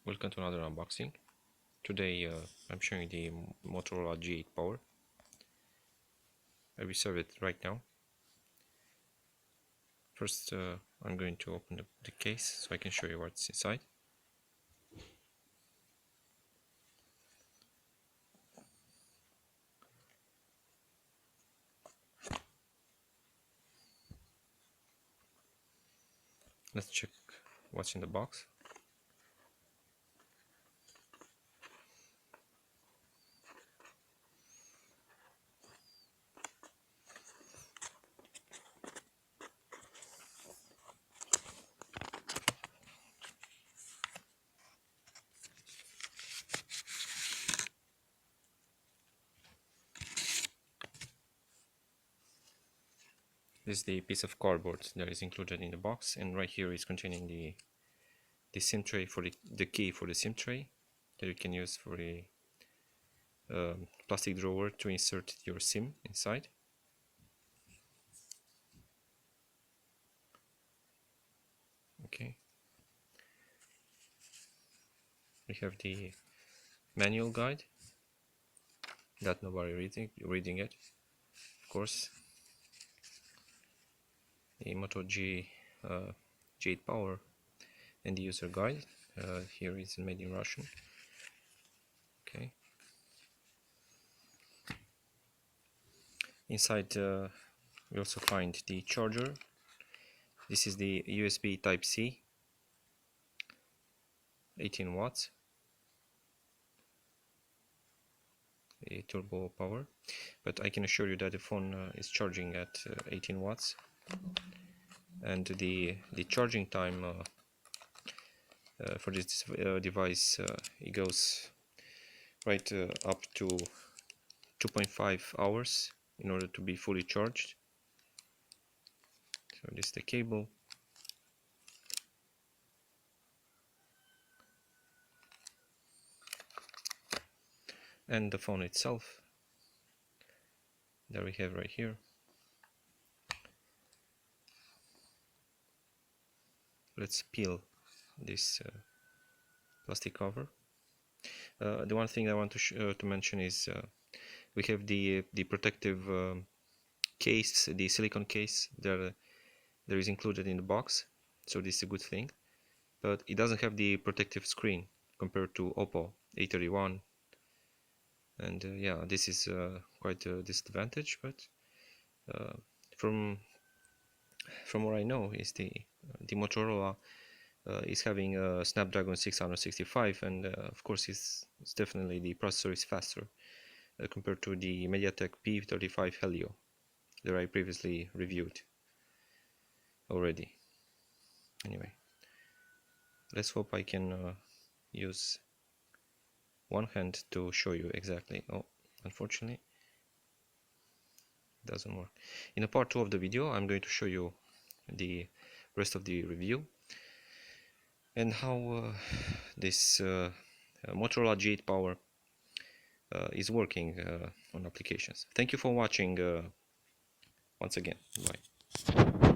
Welcome to another unboxing. Today I'm showing the Motorola G8 Power. I will serve it right now. First I'm going to open the case so I can show you what's inside. Let's check what's in the box. This is the piece of cardboard that is included in the box, and right here is containing the SIM tray for the key for the SIM tray that you can use for a plastic drawer to insert your SIM inside. Okay. We have the manual guide that nobody reading it, of course. The Moto G8 Power and the user guide. Here is made in Russian. Okay. Inside we also find the charger. This is the USB Type-C, 18 watts, a turbo power, but I can assure you that the phone is charging at 18 watts, and the charging time for this device it goes right up to 2.5 hours in order to be fully charged. So this is the cable. And the phone itself that we have right here. Let's peel this plastic cover. The one thing I want to mention is we have the protective case, the silicone case that is included in the box, so this is a good thing, but it doesn't have the protective screen compared to Oppo A31, and yeah, this is quite a disadvantage, but from what I know is the Motorola is having a Snapdragon 665, and of course it's definitely the processor is faster compared to the MediaTek P35 Helio that I previously reviewed already. Anyway, let's hope I can use one hand to show you exactly. Oh, unfortunately it doesn't work. In a part 2 of the video I'm going to show you the rest of the review and how this Motorola G8 Power is working on applications. Thank you for watching once again. Bye.